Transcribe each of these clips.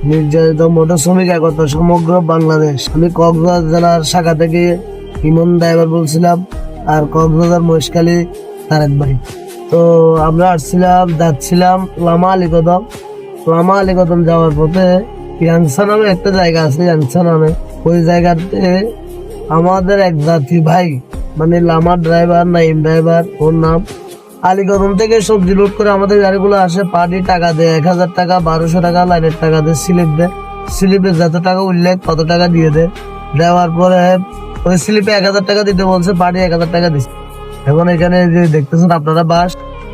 নির্যাতিত মোটর শ্রমিক একতা সমগ্র বাংলাদেশ। আমি কক্সবাজার জেলার শাখা থেকে ইমন ড্রাইভার বলছিলাম, আর কক্সবাজার মহেশখালী তারেক ভাই। তো আমরা যাচ্ছিলাম লামা আলীকদম যাওয়ার পথে ইয়াংসা নামে একটা জায়গা আছে, ইয়াংসা নামে ওই জায়গাতে আমাদের এক যাত্রী ভাই, মানে লামার ড্রাইভার নাইম ড্রাইভার, ওর নাম, আলীকদম থেকে সবজি লোড করে আমাদের গাড়িগুলো আসে, পার্টি টাকা দেয় 1000 টাকা, 1200 টাকা লাইনের টাকা দেয়, স্লিপে যত টাকা উল্লেখ তত টাকা দিয়ে দেওয়ার পরে ওই স্লিপে 1000 টাকা দিতে বলছে, পার্টি 1000 টাকা দিচ্ছে। এখন এখানে যে দেখতেছেন আপনারা বাস,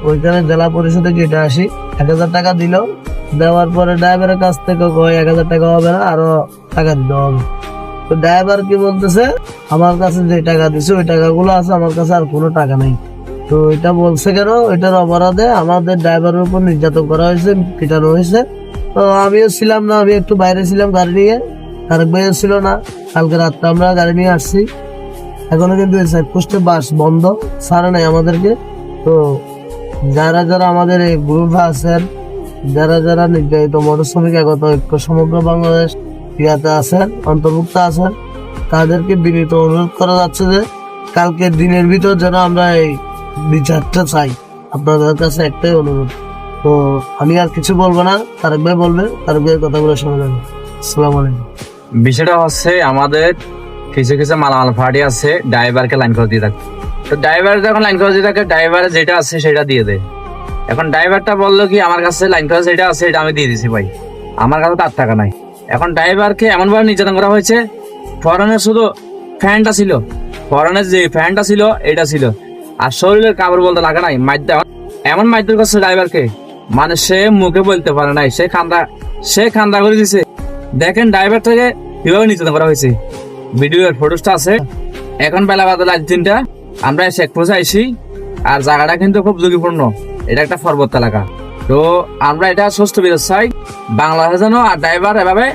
ওইখানে জেলা পরিষদে গেটে আসি, 1000 টাকা দিল, দেওয়ার পরে ড্রাইভারের কাছ থেকে কয় 1000 টাকা হবে না, আরো টাকা দিতে হবে। তো ড্রাইভার কি বলতেছে, আমার কাছে যে টাকা দিছে ওই টাকাগুলো আছে, আমার কাছে আর কোনো টাকা নেই। তো এটা বলছে কেন, এটার অপরাধে আমাদের ড্রাইভারের উপর নির্যাতন করা হয়েছে, পিটানো হয়েছে। তো আমিও ছিলাম না, আমি একটু বাইরে ছিলাম গাড়ি নিয়ে, তারেক ভাইও ছিল না। কালকে রাত্রে আমরা গাড়ি নিয়ে আসছি, এখনো কিন্তু চেকপোস্টে বাস বন্ধ, ছাড়ে নাই আমাদেরকে। তো যারা যারা আমাদের এই গ্রুপে আছেন, যারা নির্যাতিত মোটর শ্রমিক একতা ঐক্য সমগ্র বাংলাদেশ ইয়াতে আছেন, অন্তর্ভুক্ত আছেন, তাদেরকে বিনীত অনুরোধ করা যাচ্ছে যে কালকের দিনের ভিতর যেন আমরা এই বিচারটা চাই। আপনাদের কাছে একটাই অনুরোধ। তো আমি আর কিছু বলবো না, তারেক ভাই বলবে, তারেক ভাইয়ের কথাগুলো শুনে যাবে। আসসালামু আলাইকুম। বিষয়টা হচ্ছে আমাদের কিছু কিছু মালামাল পার্টি আছে, ড্রাইভারকে লাইন করে দিয়ে থাকে। তো ড্রাইভার যখন লাইন করে দিয়ে থাকে, ড্রাইভার যেটা আছে সেটা দিয়ে দেয়। এখন ড্রাইভারটা বললো কি আমার কাছে লাইন করে যেটা আছে সেটা আমি দিয়ে দিছি ভাই, আমার কাছে তার টাকা নাই। এখন ড্রাইভারকে এমন ভাবে নির্যাতন করা হয়েছে, ফরেনের শুধু ফ্যানটা ছিল, ফরেনের যে ফ্যানটা ছিল এটা ছিল, আর শরীরের কাপড় বলতে লাগে নাই, এমন মারধর করছে ড্রাইভারকে, মানে সে মুখে বলতে পারে নাই, সে খান্দা করে দিছে। দেখেন ড্রাইভার থেকে কিভাবে নির্যাতন করা হয়েছে, ভিডিওর ফুটেজটা আছে। এখন বেলা বাজে 3টা, আমরা শেখপুরে আইসি, আর জায়গাটা কিন্তু খুব ঝুঁকিপূর্ণ, এটা একটা পর্বত এলাকা। তো আমরা এটা সুস্থ বিরোধ চাই, বাংলাদেশে যেন আর ড্রাইভার এভাবে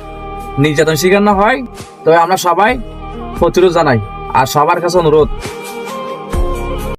নির্যাতন শিকার না হয়। তো আমরা সবাই প্রতিরোধ জানাই, আর সবার কাছে অনুরোধ